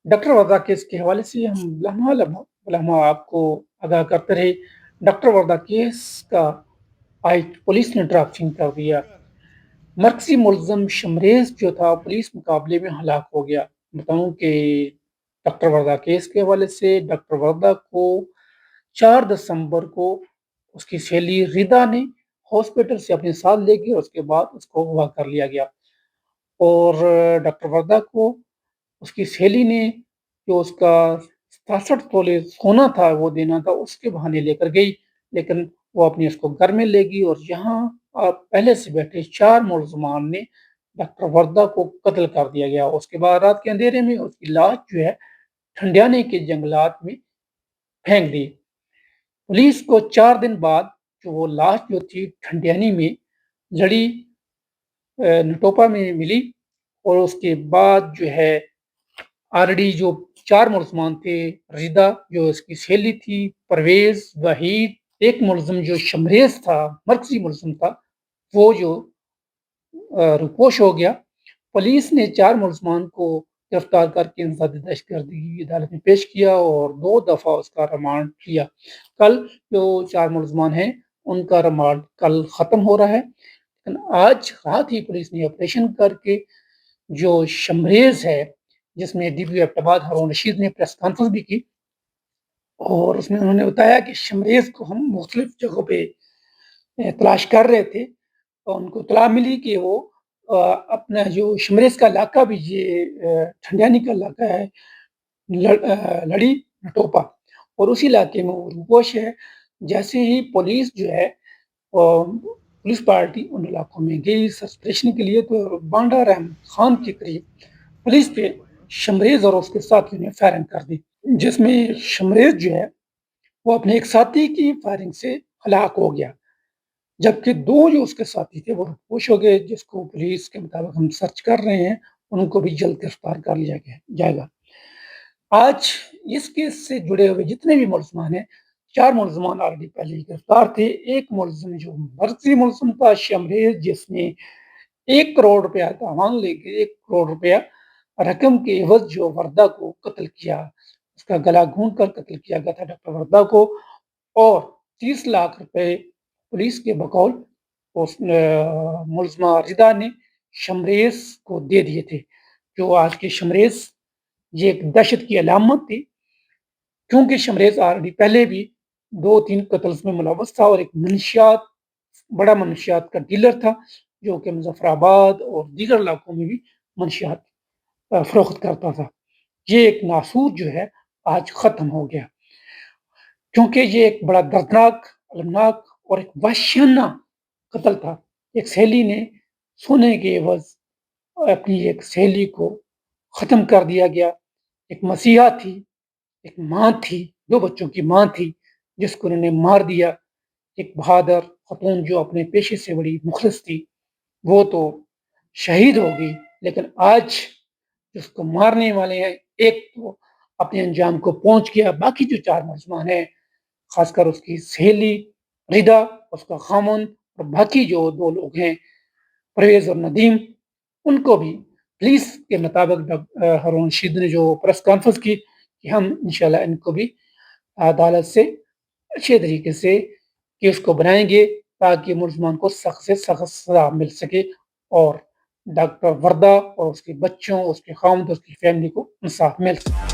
Doctor वर्दा case के हवाले से हम लम्हा आपको आगाह करते रहे। डॉक्टर वर्दा केस का आज पुलिस ने ड्राफ्टिंग कर दिया। मरकजी मुलजम शमरेज जो था पुलिस मुकाबले में हलाक हो गया। बताऊं कि डॉक्टर वर्दा केस के हवाले से डॉक्टर वर्दा को 4 दिसंबर को उसकी सहेली रिदा ने हॉस्पिटल से अपने साथ ले गई और उसके बाद उसको अगवा कर लिया गया। और डॉक्टर वर्दा को उसकी सहेली ने जो उसका 67 तोले सोना था वो देना था, उसके बहाने लेकर गई, लेकिन वो अपनी उसको घर में ले गई और यहाँ पहले से बैठे 4 मुलजमान ने डॉक्टर वर्दा को कत्ल कर दिया गया। उसके बाद रात के अंधेरे में उसकी लाश जो है ठंडियाने के जंगलात में फेंक दी। पुलिस को 4 दिन बाद जो वो लाश जो थी ठंडियानी में जड़ी नटोपा में मिली। और उसके बाद जो है ऑलरेडी जो 4 मुलजमान थे, रिदा जो इसकी सहेली थी, परवेज, वहीद, एक मुलजम जो शमरेज था, मरकजी मुलजम था, वो जो रुपोश हो गया। पुलिस ने 4 मुलजमान को गिरफ्तार करके इंसदाद दहशतगर्दी की अदालत में पेश किया और 2 दफ़ा उसका रिमांड लिया। कल जो 4 मुलजमान हैं उनका रिमांड कल ख़त्म हो रहा है। लेकिन आज रात ही पुलिस ने ऑपरेशन करके जो शमरेज है, जिसमें डीपीओ एबटाबाद हारून रशीद ने प्रेस कॉन्फ्रेंस भी की और उसमें उन्होंने बताया कि शमरेज को हम मुख्तलिफ जगहों पे तलाश कर रहे थे और उनको इत्तला मिली कि वो अपना जो शमरेज का इलाका भी ये ठंडियानी का इलाका है, लड़ी नटोपा, और उसी इलाके में वो रूपोश है। जैसे ही पुलिस जो है पुलिस पार्टी उन इलाकों में गई सर्च के लिए, तो बांडा रहम खान के करीब पुलिस पे शमरेज और उसके साथियों ने फायरिंग कर दी, जिसमें शमरेज जो है वो अपने एक साथी की फायरिंग से हलाक हो गया, जबकि 2 जो उसके साथी थे वो बेहोश हो गए, जिसको पुलिस के मुताबिक हम सर्च कर रहे हैं, उनको भी जल्द गिरफ्तार कर लिया जाएगा। आज इस केस से जुड़े हुए जितने भी मुलजमान हैं, 4 मुलजमान ऑलरेडी पहले ही गिरफ्तार थे। एक मुलजिम जो मर्जी मुलजिम था शमरेज, जिसने 1 करोड़ रुपया का मांग लेके 1 करोड़ रुपया रकम के एवज जो वर्दा को कत्ल किया, उसका गला घूंट कर कत्ल किया गया था डॉक्टर वर्दा को, और 30 लाख रुपए पुलिस के बकौल उस मुलजमा रिदा ने शमरेज को दे दिए थे। जो आज के शमरेज ये एक दहशत की अलामत थी, क्योंकि शमरेज ऑलरेडी पहले भी 2-3 कत्ल में मुलव्वस था और एक बड़ा मनशियात का डीलर था, जो कि मुजफ्फराबाद और दीगर इलाकों में भी मनशियात फरोख्त करता था। ये एक नासूर जो है आज खत्म हो गया, क्योंकि ये एक बड़ा दर्दनाक, अलमनाक और एक वहशियाना कत्ल था। एक सहेली ने सोने के एवज अपनी एक सहेली को खत्म कर दिया गया। एक मसीहा थी, एक माँ थी, 2 बच्चों की माँ थी, जिसको उन्होंने मार दिया। एक बहादुर खातून जो अपने पेशे से बड़ी मुखलिस थी, वो तो शहीद हो गई, लेकिन आज जिसको मारने वाले हैं, एक तो अपने अंजाम को पहुंच गया, बाकी जो 4 मुलजमान हैं, खासकर उसकी सहेली रिदा, उसका खामन और बाकी जो 2 लोग हैं परवेज और नदीम, उनको भी पुलिस के मुताबिक हारून रशीद ने जो प्रेस कॉन्फ्रेंस की कि हम इंशाल्लाह इनको भी अदालत से अच्छे तरीके से केस को बनाएंगे, ताकि मुलजमान को सख्त से सख्त सजा मिल सके और डॉक्टर वर्दा और उसके बच्चों, उसके खामद, उसकी फैमिली को इंसाफ मिल सके।